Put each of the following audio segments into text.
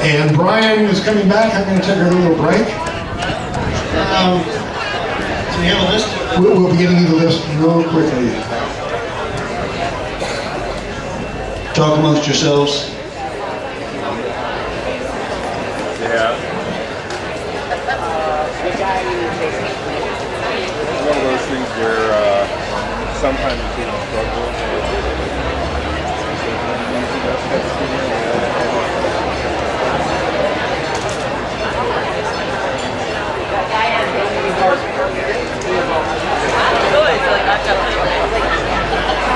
And Brian is coming back. I'm going to take a little break. Do you have a list? We'll be getting you the list real quickly. Talk amongst yourselves. Yeah. One of those things where sometimes people struggle.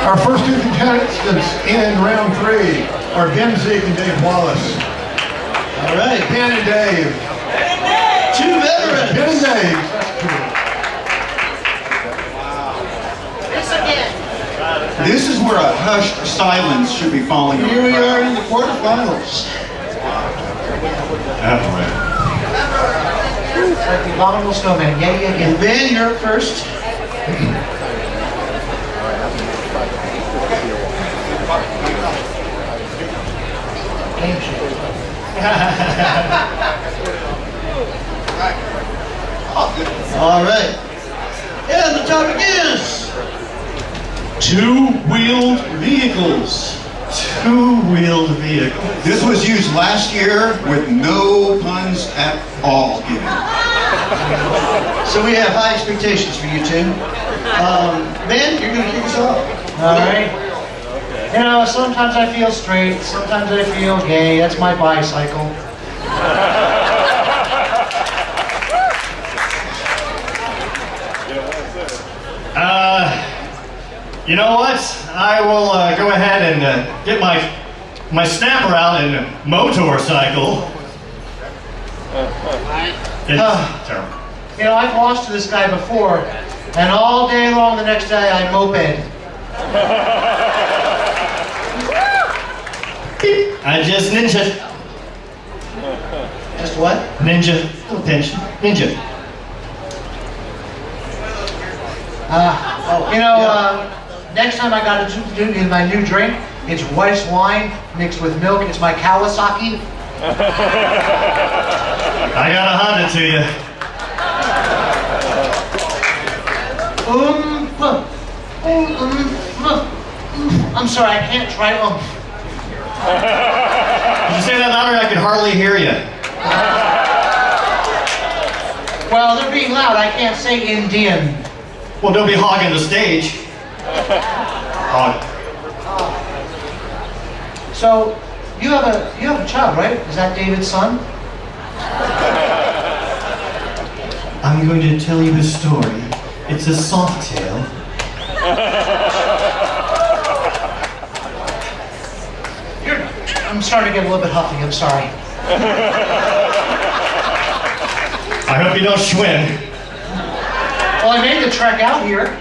Our first two contestants in round 3 are Ben Zeke and Dave Wallace. All right. Ben and Dave. Two veterans. Ben and Dave. That's This is where a hushed silence should be falling over. Here we are in the quarterfinals. Like the abominable snowman, yeah, yeah, And yeah. Ben, you're up first. Game show. All right. And the topic is two-wheeled vehicles. Two-wheeled vehicles. This was used last year with no puns at all given. So we have high expectations for you two. Ben, you're going to kick us off. All right. You know, sometimes I feel straight, sometimes I feel gay. That's my bicycle. You know what? I will go ahead and get my snapper out and motorcycle. It's terrible. You know, I've lost to this guy before, and all day long the next day I moped. I just ninja. Just what? Ninja. Little pinch. Ninja. Next time I got to do my new drink, it's rice wine mixed with milk. It's my Kawasaki. I gotta hand it to you. I'm sorry, I can't try Did you say that louder? I could hardly hear you. Well, they're being loud. I can't say Indian. Well, don't be hogging the stage. Hog. So, you have a child, right? Is that David's son? I'm going to tell you a story. It's a soft tale. I'm starting to get a little bit huffy. I'm sorry. I hope you don't schwinn. Well, I made the trek out here.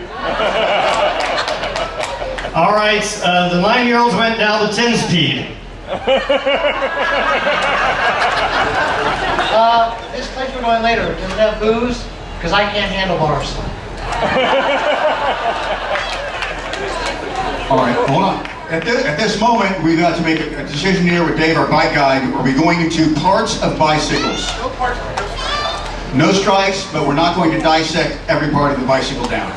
All right, the 9-year-olds went down the 10-speed. This place we're going later, does it have booze? Because I can't handle bars. All right, hold on. At this moment, we've got to make a decision here with Dave, our bike guide. Are we going into parts of bicycles? No strikes, but we're not going to dissect every part of the bicycle down.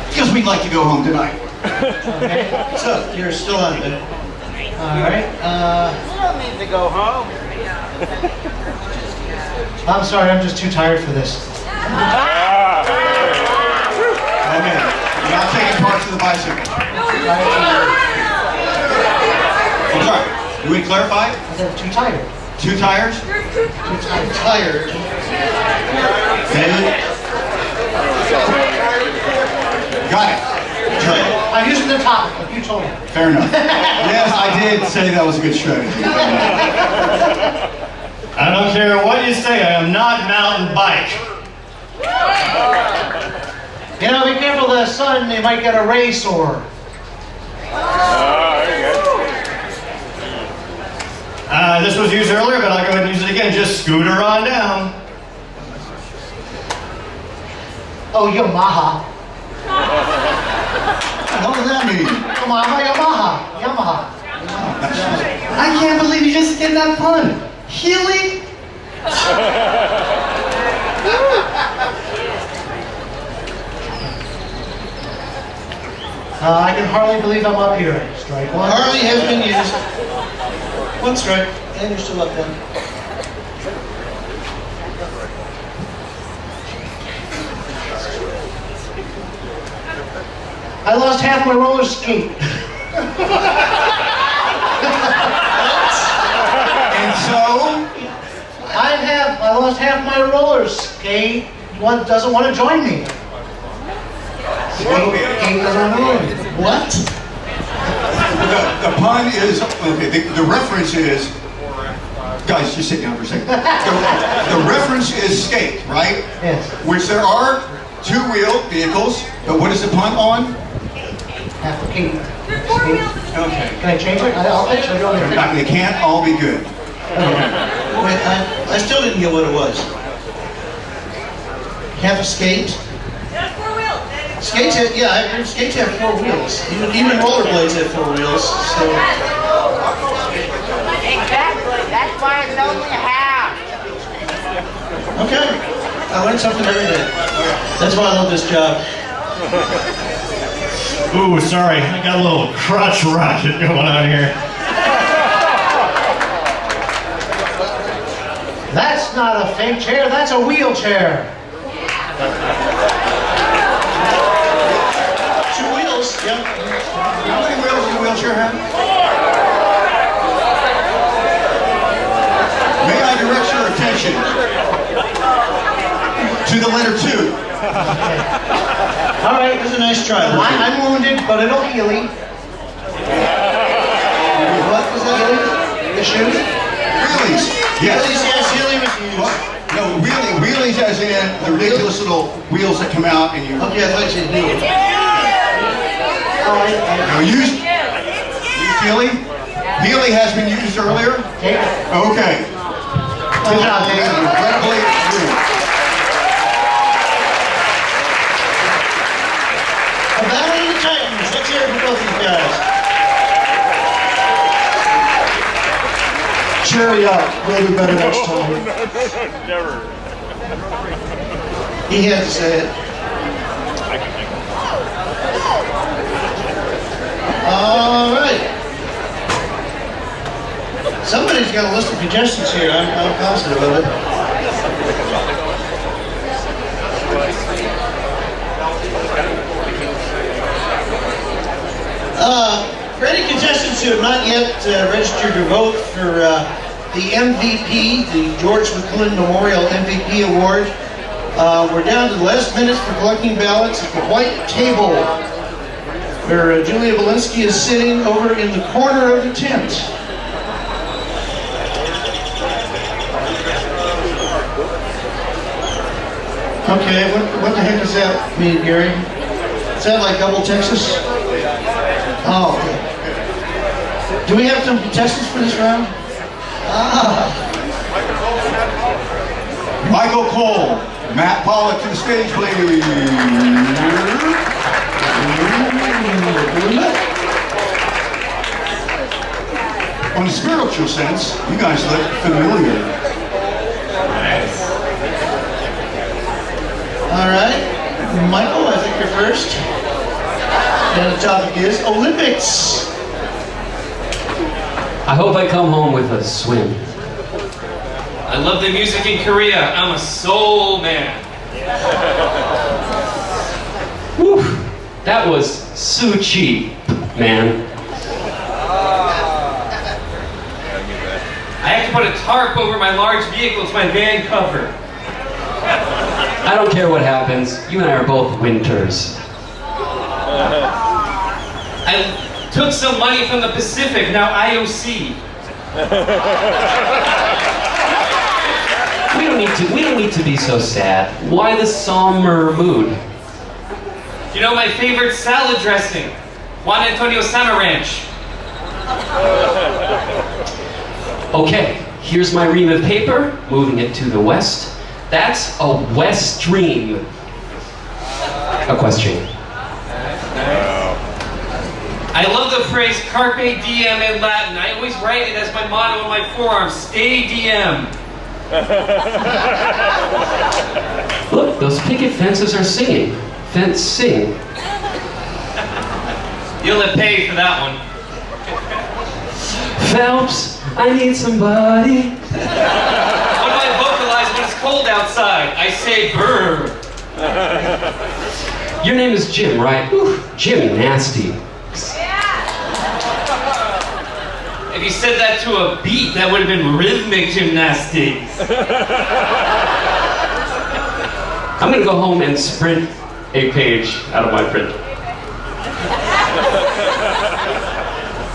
Because we'd like to go home tonight. Okay. So, you're still on, Ben. All right. You don't need to go home. I'm sorry, I'm just too tired for this. Okay, you're not taking parts of the bicycle. I'm sorry, do we clarify? I said too tired. 2 tires? I'm tired. David? Got it. Sure. I'm using the topic, like you told me. Fair enough. Yes, I did say that was a good strategy. I don't care what you say, I am not mountain bike. You know, be careful of the sun, you might get a ray sore. This was used earlier, but I'll go ahead and use it again. Just scooter on down. Oh, Yamaha. What does that mean? Yamaha. I can't believe you just did that. that pun. Healy? I can hardly believe I'm up here. Strike one. Harley has been used. One strike, and you're still up one. I lost half my roller skate. And so, I lost half my roller skate. One doesn't want to join me. Skate doesn't want to join me. What? the pun is, okay, the reference is, guys, just sit down for a second. The reference is skate, right? Yes. Which there are two-wheel vehicles, but what is the pun on? Half a skate. Okay. Can I change it? I'll fix it. Go ahead. They can't all be good. Wait, I still didn't get what it was. Half a skate? Skates have, yeah, I heard skates have four wheels. Even rollerblades have four wheels. So. Exactly. That's why it's only half. Okay. I learn something every day. That's why I love this job. Ooh, sorry, I got a little crotch rocket going on here. That's not a fake chair, that's a wheelchair. Two wheels, yep. How many wheels does a wheelchair have? May I direct your attention to the letter 2. All right. It was a nice try. I'm wounded, but it'll heal. What was that? The shoes? Wheelies. Yes. Healy's, yes, Healy was used. What? No, wheelies as in the ridiculous little wheels that come out and you... Okay, I thought you said Healy. No, use Healy? Healy has been used earlier? Take it. Okay. Good job, Dave. Incredibly rude. A battle of the Titans. Let's hear it for both of you guys. Cheery up. We'll do better next time. Never. He had to say it. All right. Somebody's got a list of contestants here. I'm positive of it. For any contestants who have not yet registered to vote for the MVP, the George McClellan Memorial MVP Award, we're down to the last minutes for collecting ballots at the white table, where Julia Belinsky is sitting over in the corner of the tent. Okay, what the heck does that mean, Gary? Is that like double Texas? Oh, okay. Do we have some contestants for this round? Michael Cole, Matt Pollock to the stage, please. On a spiritual sense, you guys look familiar. All right, Michael, I think you're first. And the topic is Olympics. I hope I come home with a swim. I love the music in Korea. I'm a soul man. Whew, that was so cheap, man. I have to put a tarp over my large vehicle to my van cover. I don't care what happens. You and I are both winters. I took some money from the Pacific, now IOC. We don't need to be so sad. Why the somber mood? You know my favorite salad dressing? Juan Antonio Samaranch. Okay, here's my ream of paper, moving it to the west. That's a west stream. Equestrian. I love the the phrase carpe diem in Latin. I always write it as my motto on my forearm, stay diem. Look, those picket fences are singing. Fence sing. You'll have paid for that one. Phelps, I need somebody. What do I vocalize when it's cold outside? I say brr. Your name is Jim, right? Ooh, Jim Nasty. If you said that to a beat, that would have been rhythmic gymnastics. I'm gonna go home and sprint a page out of my printer.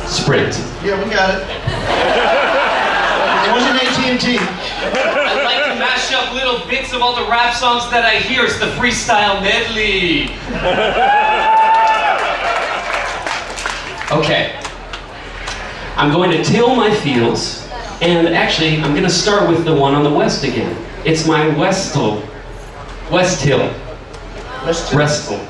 Sprint. Yeah, we got it. It wasn't AT&T. I like to mash up little bits of all the rap songs that I hear. It's the freestyle medley. Okay. I'm going to till my fields, and actually, I'm gonna start with the one on the west again. It's my West Hill. Restful.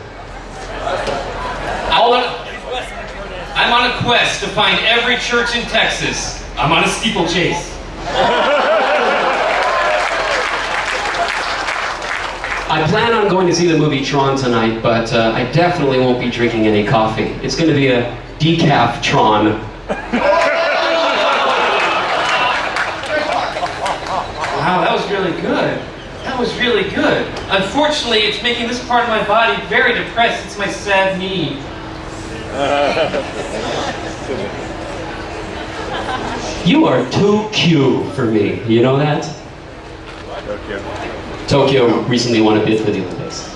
I'm on a quest to find every church in Texas. I'm on a steeplechase. I plan on going to see the movie Tron tonight, but I definitely won't be drinking any coffee. It's going to be a decaf Tron. Wow, that was really good. That was really good. Unfortunately, it's making this part of my body very depressed. It's my sad knee. You are too cute for me. You know that? Okay. Tokyo recently won a bid for the Olympics.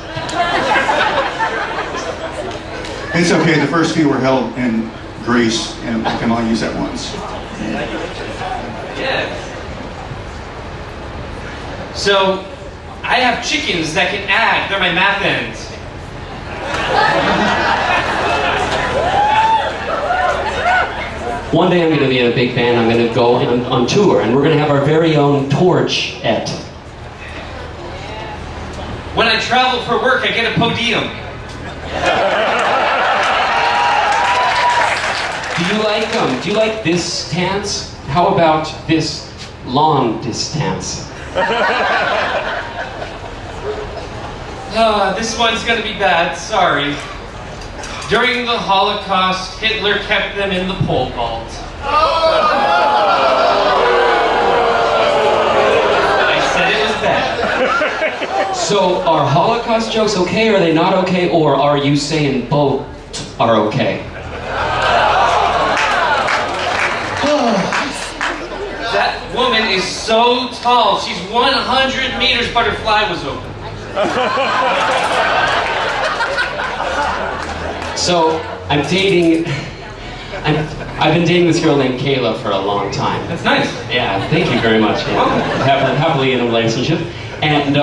It's okay, the first few were held in Greece, and I can only use that once. Yes. So, I have chickens that can add. They're my math ends. One day I'm going to be in a big band. I'm going to go on tour, and we're going to have our very own torch-et. When I travel for work, I get a podium. Do you like this stance? How about this long distance? This one's gonna be bad, sorry. During the Holocaust, Hitler kept them in the pole vault. I said it was bad. So are Holocaust jokes okay, or are they not okay, or are you saying both are okay? That woman is so tall. She's 100 meters, but her fly was open. So I'm dating. I've been dating this girl named Kayla for a long time. That's nice. Yeah, thank you very much. Yeah. Happily in a relationship. And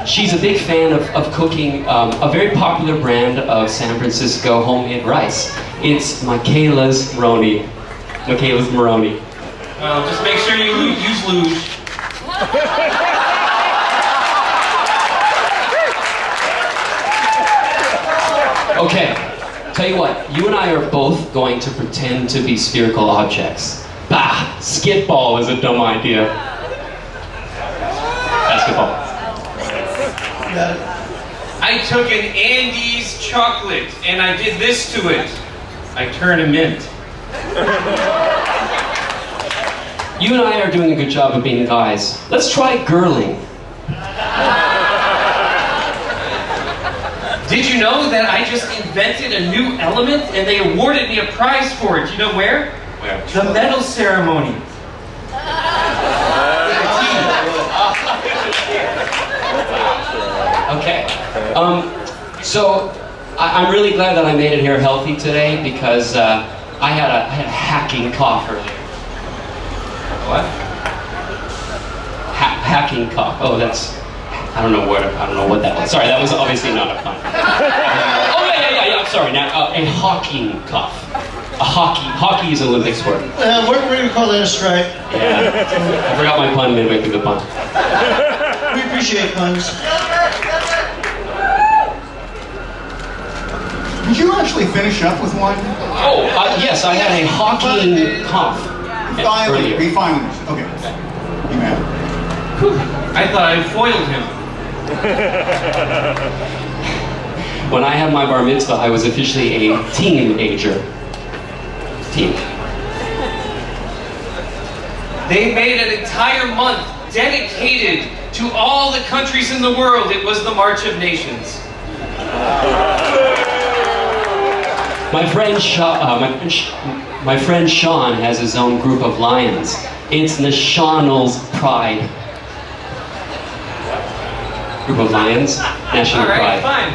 she's a big fan of cooking a very popular brand of San Francisco homemade rice. It's Michaela's Maroni. Michaela's Maroni. Well, just make sure you use luge. Okay, tell you what, you and I are both going to pretend to be spherical objects. Bah! Skitball is a dumb idea. Basketball. I took an Andes chocolate and I did this to it. I turned a mint. You and I are doing a good job of being guys. Let's try girling. Did you know that I just invented a new element and they awarded me a prize for it? You know where? Where? The medal ceremony. Okay. So I'm really glad that I made it here healthy today because I had a hacking cough earlier. What? Hacking cough. Oh, that's. I don't know what that was. Sorry, that was obviously not a pun. Oh yeah. I'm sorry. Now a hawking cough. A hockey is an Olympic sport. We're going to call that a strike. Yeah. I forgot my pun midway through the pun. We appreciate puns. Did you actually finish up with one? Oh, yes, I had a hawking cough. Finally, earlier. we finally. Okay. You man. I thought I foiled him. When I had my bar mitzvah, I was officially a teenager. Teen. They made an entire month dedicated to all the countries in the world. It was the March of Nations. My friend Sean has his own group of lions. It's National's Pride. Group of lions, National All right, Pride. fine.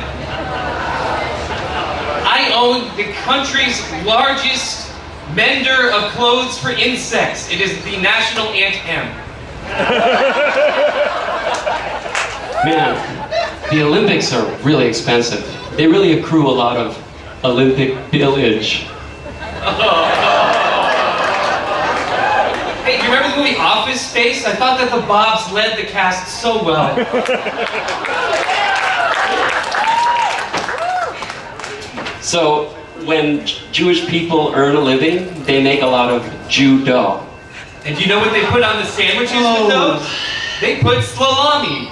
I own the country's largest mender of clothes for insects. It is the National Ant Hem. Man, the Olympics are really expensive. They really accrue a lot of Olympic village. Hey, do you remember the movie Office Space? I thought that the Bobs led the cast so well. So, when Jewish people earn a living, they make a lot of Jew dough. And do you know what they put on the sandwiches with those? They put salami.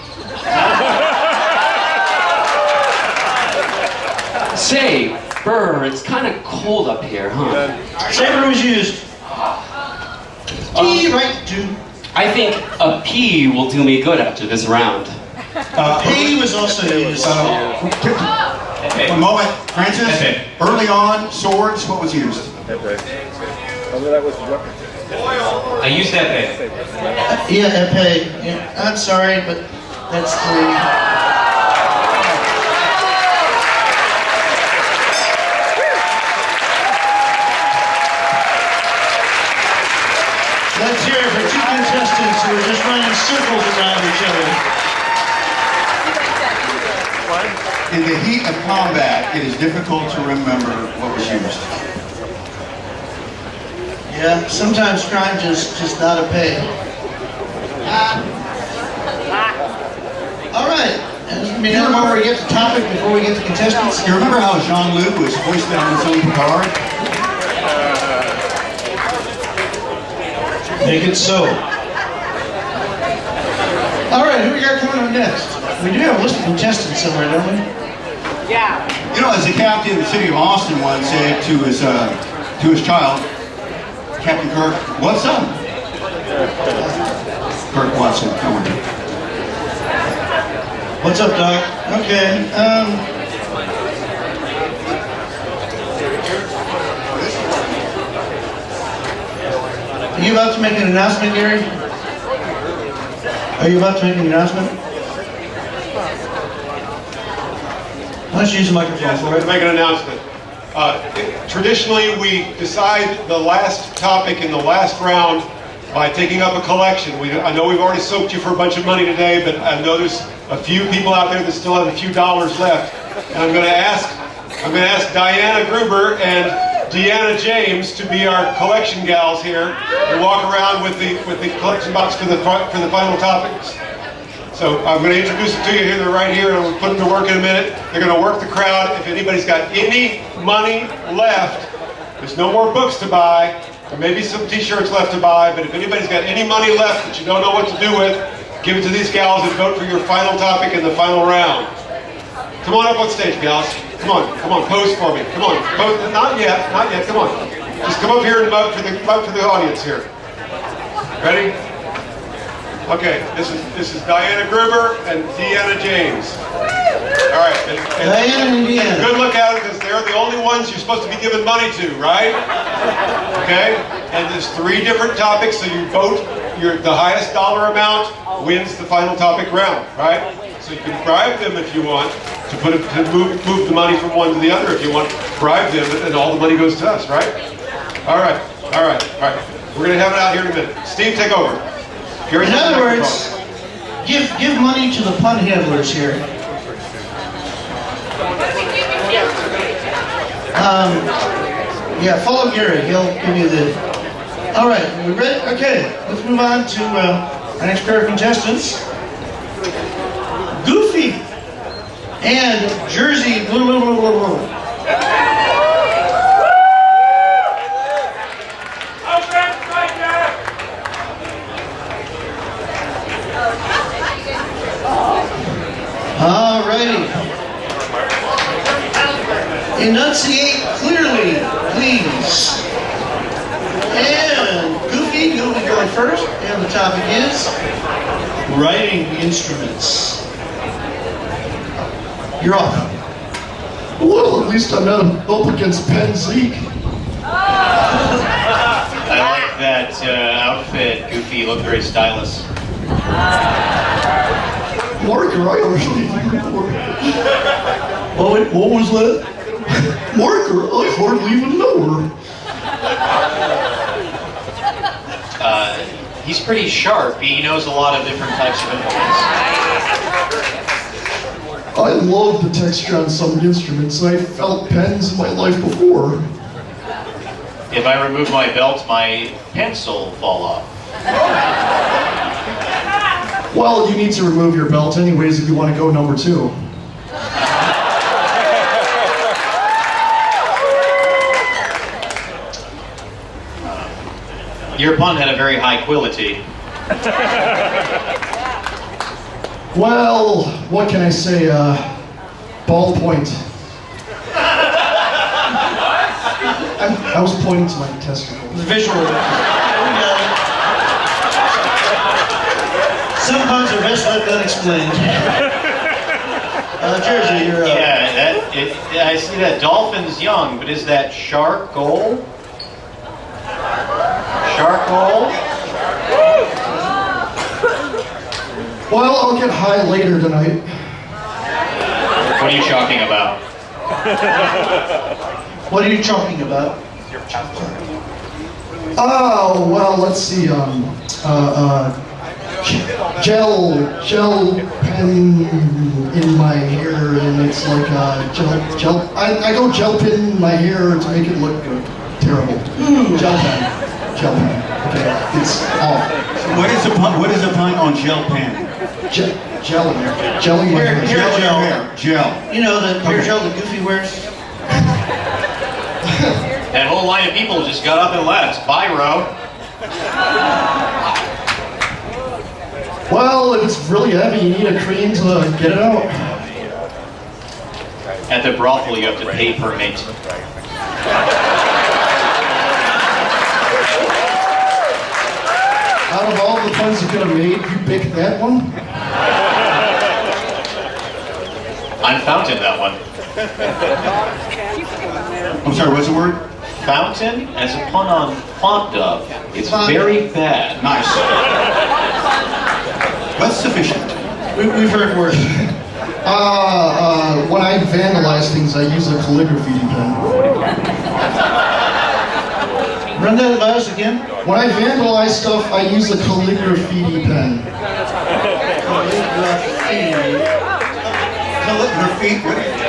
Say, Burr, it's kind of cold up here, huh? Saber was used. Right, Jew. I think a pea will do me good after this round. He was also used. One moment, Francis. Early on, swords. What was used? I used that bit. Yeah, epee. Yeah, I'm sorry, but that's the... Let's hear it for two contestants who are just running circles around each other. In the heat of combat, it is difficult to remember what was used. Yeah, sometimes crime just not a pay. All right. Now before we get to topic, before we get to contestants. You remember how Jean-Luc was hoisted on his own petard? Make it so. All right, who we got coming up next? We do have a list of contestants somewhere, don't we? Yeah. You know, as the captain of the city of Austin once said to his child, Captain Kirk, what's up? Kirk Watson, come on. What's up, Doc? Okay. Are you about to make an announcement, Gary? Are you about to make an announcement? Why don't you use the microphone Yes, for I'd like it? to make an announcement. Traditionally, we decide the last topic in the last round by taking up a collection. I know we've already soaked you for a bunch of money today, but I know there's a few people out there that still have a few dollars left. And I'm going to ask Diana Gruber and Deanna James to be our collection gals here and walk around with the collection box for the final topics. So I'm going to introduce them to you here. They're right here, and I'm going to put them to work in a minute. They're going to work the crowd. If anybody's got any money left, there's no more books to buy. There may be some t-shirts left to buy, but if anybody's got any money left that you don't know what to do with, give it to these gals and vote for your final topic in the final round. Come on up on stage, gals. Come on, pose for me. Come on, pose. Not yet, come on. Just come up here and vote for the audience here. Ready? Okay, this is Diana Gruber and Deanna James. All right, Diana and Deanna. Good look at it because they're the only ones you're supposed to be giving money to, right? Okay, and there's 3 different topics, so you vote. The highest dollar amount wins the final topic round, right? So you can bribe them if you want to move the money from one to the other if you want. Bribe them, and all the money goes to us, right? All right. We're gonna have it out here in a minute. Steve, take over. In other words, give money to the pun handlers here. Yeah, follow Gary. He'll give you the... All right, are we ready? Okay, let's move on to our next pair of contestants. Goofy and Jersey... Alrighty. Enunciate clearly, please. And Goofy, you'll be going first. And the topic is writing instruments. You're off. Well, at least I'm not up against Penn Zeke. I like that outfit. Goofy, you look very stylish. Marker, I hardly even know her. What was that? Marker, I hardly even know her. He's pretty sharp. He knows a lot of different types of instruments. I love the texture on some instruments. I felt pens in my life before. If I remove my belt, my pencil will fall off. Well, you need to remove your belt anyways if you want to go number 2. Your pun had a very high quality. Well, what can I say? Ballpoint. I was pointing to my testicles. The visual. Some puns are best left unexplained. Jersey, you're up. Yeah, I see that dolphin's young, but is that shark goal? Shark goal? Well, I'll get high later tonight. What are you talking about? What are you talking about? Oh, well, let's see. Gel pen in my hair, and it's like gel. I go gel pen in my hair to make it look good. Terrible. Gel pen. Okay, it's off. What is a pun on gel pen? Gelling my hair. Gel in your hair. Gel. You know the hair gel that Goofy wears. That whole line of people just got up and left. Bye, Ro. Well, if it's really heavy, you need a cream to get it out. At the brothel, you have to pay per mate. Out of all the puns you could have made, you picked that one? I'm Fountain, that one. I'm sorry, what's the word? Fountain, as a pun on fond of, it's very bad. Nice. That's sufficient. We've heard worse. When I vandalize things, I use a calligraphy pen. Run that by us again. When I vandalize stuff, I use a calligraphy pen.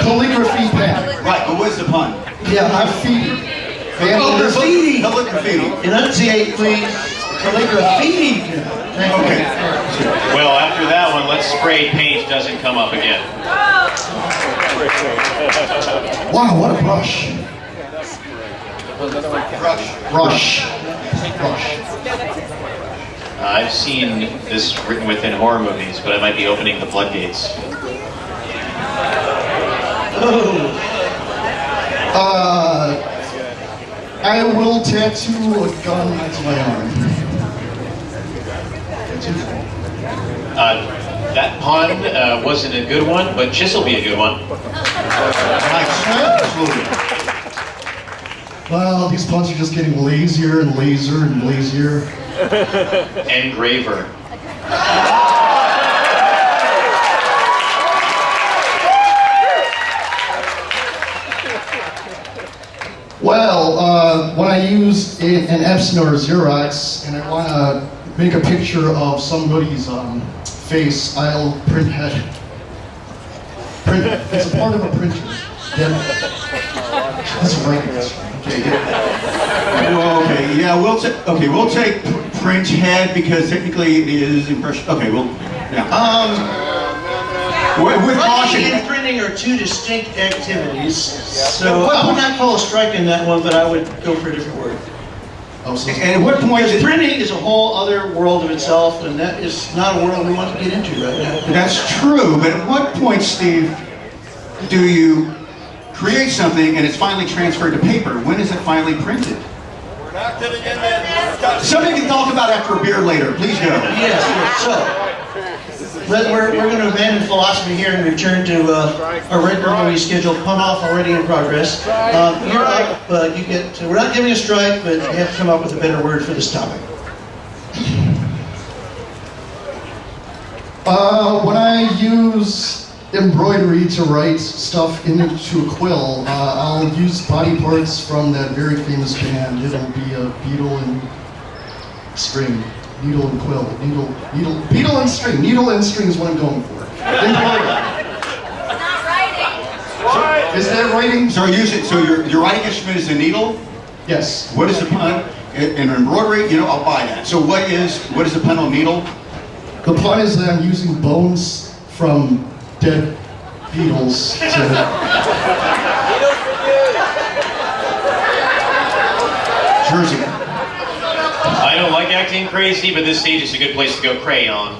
Calligraphy pen. Right, but what's the pun? Yeah, graffiti. Calligraphy. Enunciate, please. Calligraphy. Okay. Well, after that one, let's spray paint doesn't come up again. Wow, what a brush. Rush. I've seen this written within horror movies, but I might be opening the floodgates. I will tattoo a gun onto my arm. That pun wasn't a good one, but this'll be a good one. Well, these puns are just getting lazier and lazier and lazier. And graver. Well, when I use an Epson or a Xerox and I want to make a picture of somebody's face, I'll print head. Print it. It's a part of a printer. Then, that's right. Okay. Well, okay. Yeah, we'll take print head because technically it is impression. Okay, well, yeah. With Writing caution. and printing are two distinct activities, so I would not call a strike in that one, but I would go for a different word. Oh, so And at what point Because is printing is a whole other world of itself, and that is not a world we want to get into right now. That's true, but at what point, Steve, do you create something and it's finally transferred to paper? When is it finally printed? Something we can talk about after a beer later. Please go. Yes, so we're going to abandon philosophy here and return to our regularly scheduled pun-off already in progress. You're up, you get. We're not giving a strike, but you have to come up with a better word for this topic. When I use embroidery to write stuff into a quill, I'll use body parts from that very famous band. It'll be a beetle and string. Needle and quill. Beetle and string. Needle and string is what I'm going for. Embroidery. Not writing. Is that writing? So your writing instrument is a needle? Yes. What is the pun? In embroidery, I'll buy that. So what is the pun on needle? The pun is that I'm using bones from dead beetles to... Jersey. I don't like acting crazy, but this stage is a good place to go crayon.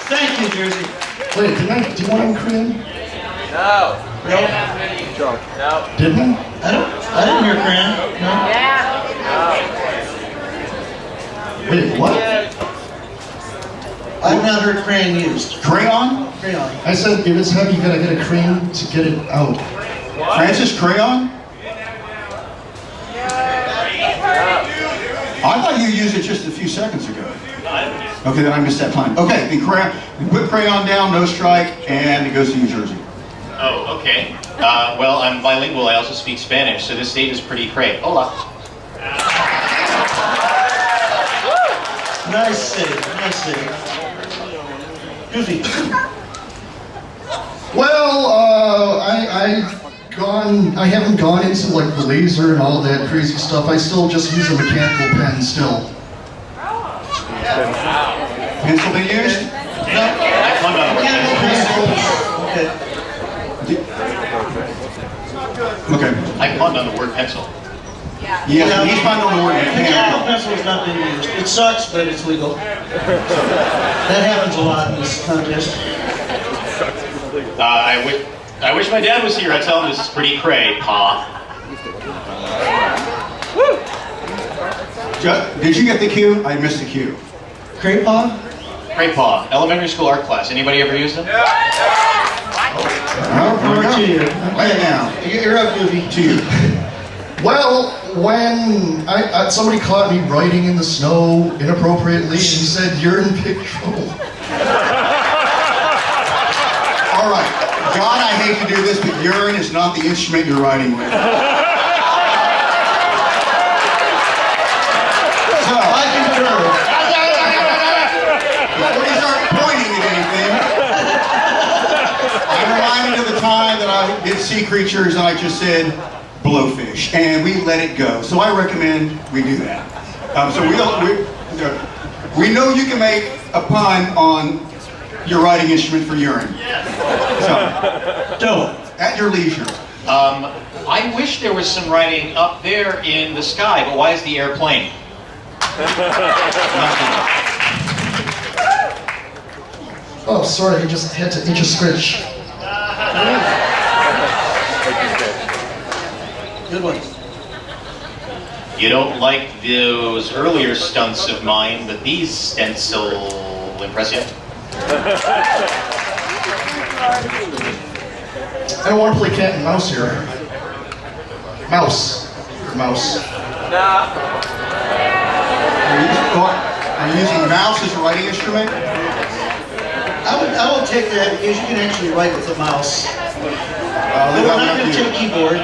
Thank you, Jersey. Wait, do you want him crayon? No. No. No. Didn't I? I didn't hear crayon. No. Wait, what? I've not heard crayon used. Crayon? Crayon. I said if it's heavy, you gotta get a crane to get it out. Francis, crayon? I thought you used it just a few seconds ago. Okay, then I missed that pun. Okay, then you put crayon down, no strike, and it goes to New Jersey. Oh, okay. Well, I'm bilingual. I also speak Spanish, so this stage is pretty cray. Hola. Nice save. Nice save. Goofy. Well, I haven't gone into like the laser and all that crazy stuff. I still just use a mechanical pen still. Pencil been used? No. Mechanical pencil. Okay. I punned on the word pencil. Yes, he's fine on the word Mechanical mechanical. pencil has not been used. It sucks, but it's legal. That happens a lot in this contest. I wish my dad was here. I'd tell him this is pretty cray, Pa. Did you get the cue? I missed the cue. Craypaw? Cray Pa. Elementary school art class. Anybody ever used them? Oh, here we go. To you. Lay it down. You're up, Goofy. To you. Well, when somebody caught me writing in the snow inappropriately and said, "You're in big trouble." All right. God, I hate to do this, but urine is not the instrument you're writing with. So, I concur. before you start pointing at anything, I'm reminded of the time that I did sea creatures and I just said blowfish, and we let it go. So I recommend we do that. So we know you can make a pun on your writing instrument for urine. So, do it at your leisure. I wish there was some writing up there in the sky, but why is the airplane? Oh, sorry, I just had to itch a scratch. Good one. You don't like those earlier stunts of mine, but these stencil impress you? I don't want to play cat and mouse here. Mouse. Mouse. Are you using mouse as a writing instrument? I will take that because you can actually write with a mouse. But we're not going to take keyboard.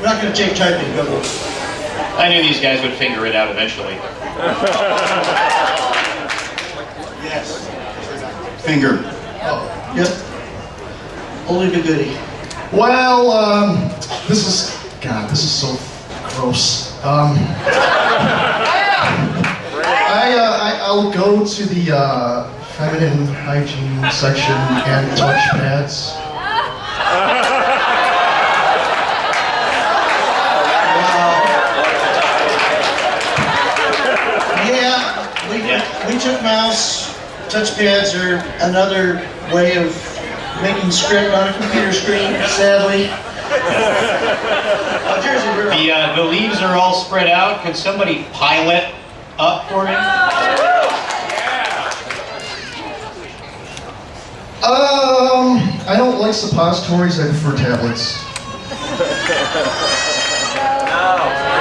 We're not going to take typing. I knew these guys would figure it out eventually. Yes. Finger. Oh, yep. Only the goodie. Well, this is so gross. I'll go to the feminine hygiene section and touch pads. We took mouse, touch pads are another way of making script on a computer screen, sadly. The leaves are all spread out. Could somebody pile it up for me? I don't like suppositories, I prefer tablets.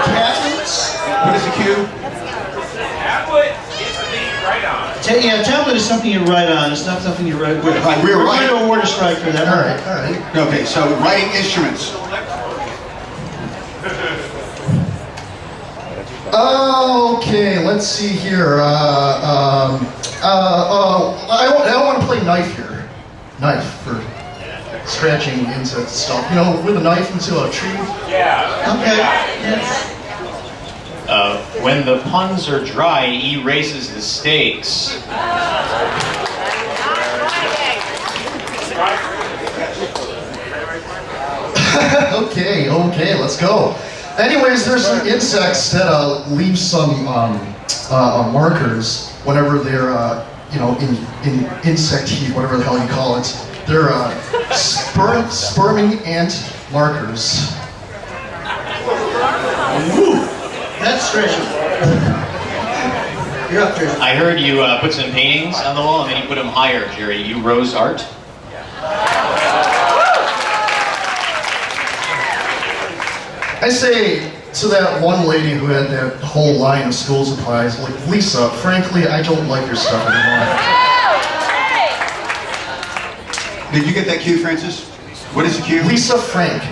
Tablets? What is the cue? Tablet is the right on. Yeah, tablet is something you write on. It's not something you write with. Right, we're going to award a strike for that. All right. Okay, so writing instruments. Okay, let's see here. I don't want to play knife here. Knife for scratching into stuff. You know, with a knife into a tree. Yeah. Okay. Yes. When the puns are dry, he raises the stakes. Okay, let's go. Anyways, there's some insects that leave some markers whenever they're, in insect heat, whatever the hell you call it. They're sperming ant markers. Ooh, that's stretching. You're up, Jerry. I heard you put some paintings on the wall and then you put them higher, Jerry. You rose art? I say to that one lady who had that whole line of school supplies, like, Lisa, frankly, I don't like your stuff anymore. Did you get that cue, Francis? What is the cue? Lisa Frank.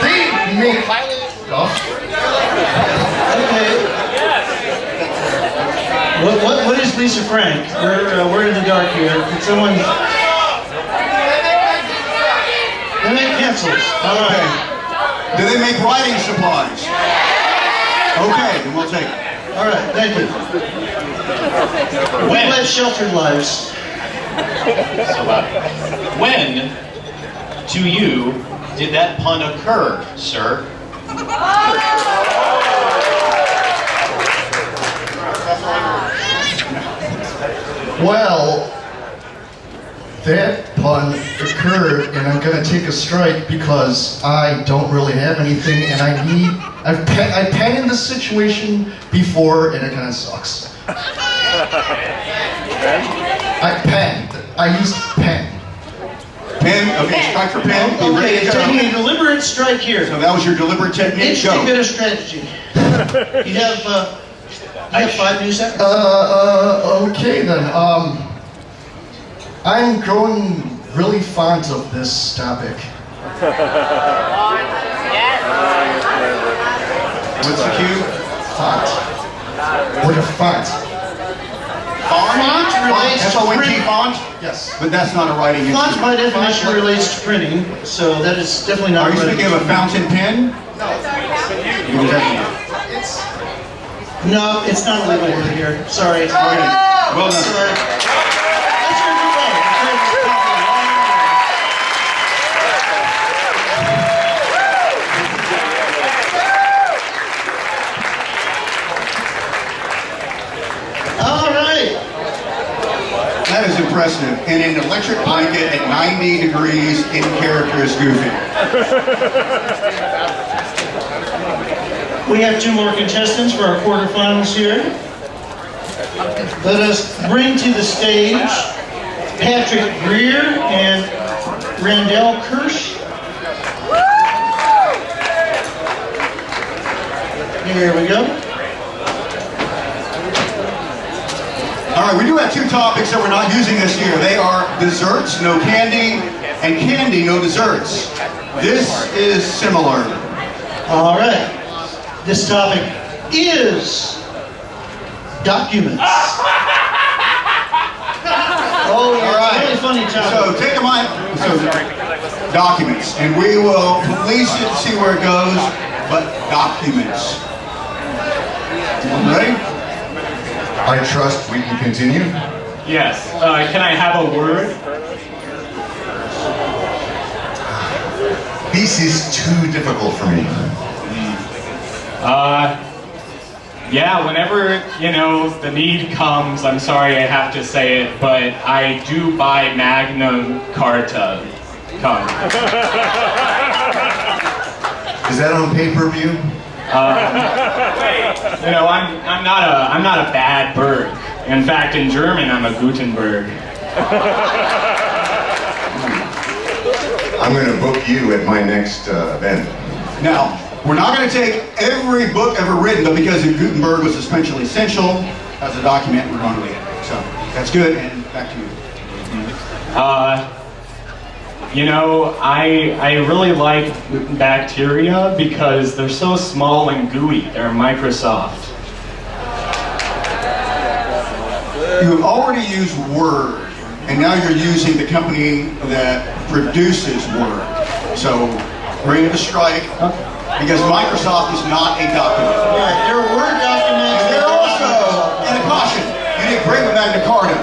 They make stuff. Okay. What is Lisa Frank? We're in the dark here. Can someone? They make pencils. All right. Do they make writing supplies? Okay, then we'll take it. All right. Thank you. We live sheltered lives. When, to you, did that pun occur, sir? Well, that pun occurred, and I'm gonna take a strike because I don't really have anything, and I've penned this situation before, and it kind of sucks. I used pen. Pen, okay, strike for pen. You Okay, ready to go? taking a deliberate strike here. So that was your deliberate technique. Interesting Go. bit of strategy. You have 5 new seconds. Okay then. I'm growing really fond of this topic. What's the cue? Font. Like a font. Font relates to F-O-N-T printing. font? Yes. But that's not a writing Font instrument. by definition relates to printing, so that is definitely not. Are you speaking of a fountain pen? No, it's not legal word here. Sorry. Well done. Sorry. That's your new vote. All right. That is impressive. And an electric blanket at 90 degrees in character is goofy. We have 2 more contestants for our quarterfinals here. Let us bring to the stage Patrick Greer and Randall Kirsch. Here we go. All right, we do have 2 topics that we're not using this year. They are desserts, no candy, and candy, no desserts. This is similar. All right. This topic is documents. Oh, yeah, All right. it's a really funny topic. So take a mind. So documents, and we will police it to see where it goes. But documents. Ready? I trust we can continue. Yes. Can I have a word? This is too difficult for me. Yeah, whenever, the need comes, I'm sorry I have to say it, but I do buy Magna Carta. Come. Is that on pay-per-view? I'm not a bad bird. In fact, in German, I'm a Gutenberg. I'm going to book you at my next event. Now, we're not going to take every book ever written, but because Gutenberg was especially essential as a document, we're going to leave it. So, that's good, and back to you. I really like bacteria because they're so small and gooey. They're Microsoft. You have already used Word, and now you're using the company that produces Word. So, bring it to strike, because Microsoft is not a document. Right, there are Word documents. And they're also, and a caution, you did great with Magna Carta.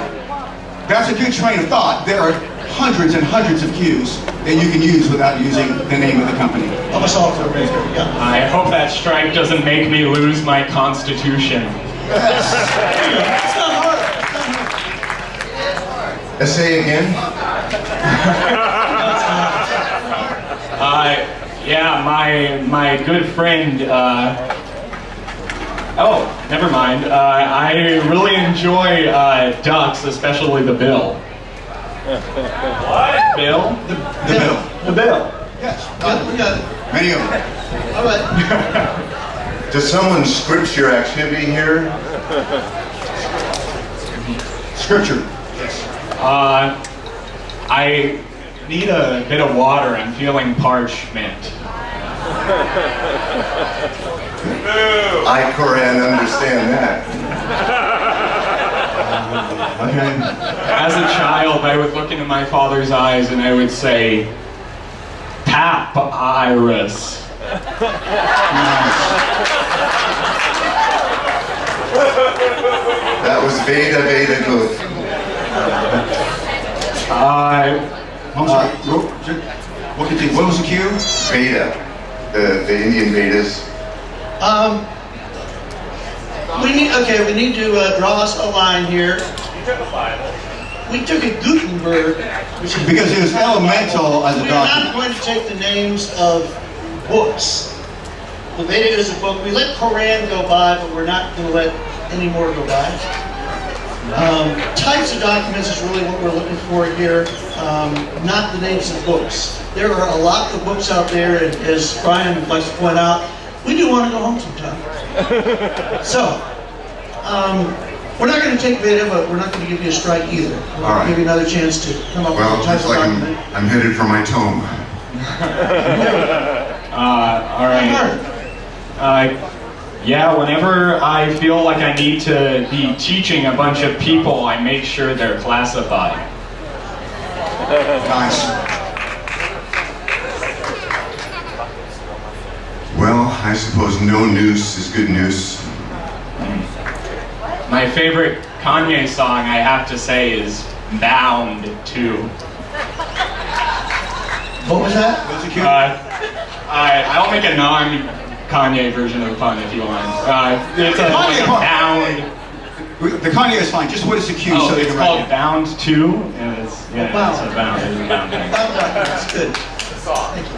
That's a good train of thought. There are hundreds and hundreds of cues that you can use without using the name of the company. I'm a software maker, yeah. I hope that strike doesn't make me lose my constitution. It's not hard. Say again? Yeah, my good friend, oh, never mind. I really enjoy ducks, especially the bill. What? Bill? The bill. The bill. Yes. Yeah, we got it. Many of them. All right. Does someone script your activity here? Scripture. I need a bit of water. I'm feeling parchment. I, Coran, understand that. Okay. As a child, I would look into my father's eyes and I would say, Papyrus. That was Veda Veda Guth. I'm sorry. What was the cue? Veda. The Indian Vedas. We need to draw us a line here. We took a Gutenberg, which is Because it was elemental as a we're not document. going to take the names of books. The Veda is a book. We let Koran go by, but we're not going to let any more go by. Types of documents is really what we're looking for here, not the names of books. There are a lot of books out there, and as Brian likes to point out, we do want to go home sometime. So, we're not going to take Veda, but we're not going to give you a strike either. We're going to give you another chance to come up with Well, a type looks of like document. I'm headed for my tome. All right. Yeah, whenever I feel like I need to be teaching a bunch of people, I make sure they're classified. Nice. Well, I suppose no noose is good news. My favorite Kanye song, I have to say, is Bound 2. What was that? What's the cue? I'll make a non-Kanye version of the pun if you want. It's a Bound. The Kanye is fine. Just what is the cue so they It's can write called it? Bound 2. And it's, yeah, Bound. it's a Bound. It's a Bound. That's good. Thank you.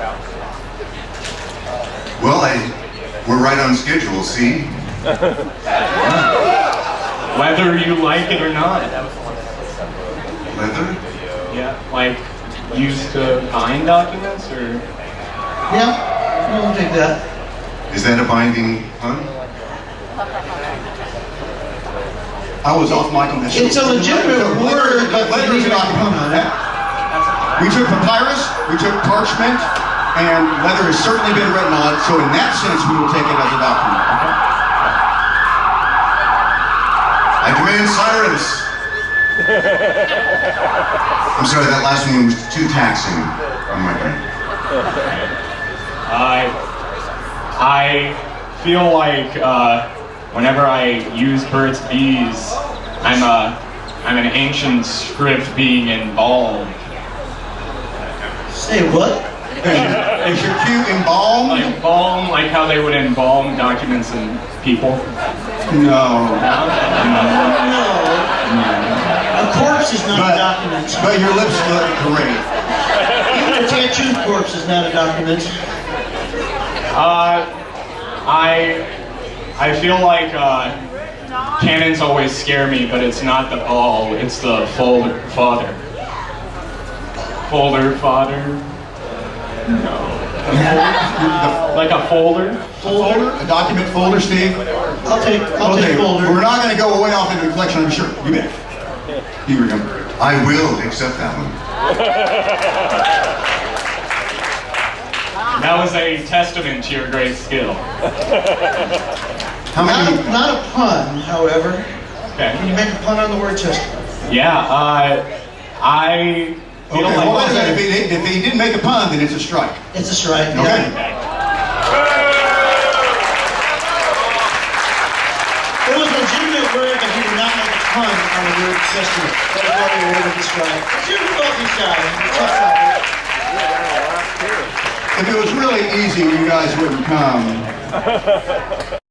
Well, we're right on schedule, see? Whether you like it or not. Leather? Yeah, like used to bind documents or? Yeah, we'll take that. Is that a binding pun? I was off mic on this. It's a legitimate word, but Leather we is a need to document. on that. We took papyrus, we took parchment, and leather has certainly been written on it, so in that sense we will take it as a document. I demand sirens! I'm sorry, that last one was too taxing on my brain. I feel like whenever I use Burt's Bees, I'm an ancient script being embalmed. Say what? Is your cue embalmed? Embalm, like how they would embalm documents and people. No. No. A corpse is not a document. But your lips look great. Even a tattooed corpse is not a document. I feel like cannons always scare me, but it's not the ball, it's the folder father. Folder father? No. Like a folder? Folder? A document folder, Steve? I'll take folder. We're not going to go way off into the collection, I'm sure. You bet. You remember. I will accept that one. That was a testament to your great skill. How many? Not a pun, however. Okay. Can you make a pun on the word testament? Yeah, I feel Okay, like... well, wait a minute. If he didn't make a pun, then it's a strike. It's a strike. Okay. Yeah. It was legitimate word, but he did not make a pun on the word testament. That is why we awarded the strike. It's your fault, these guys. Tough out. If it was really easy, you guys wouldn't come.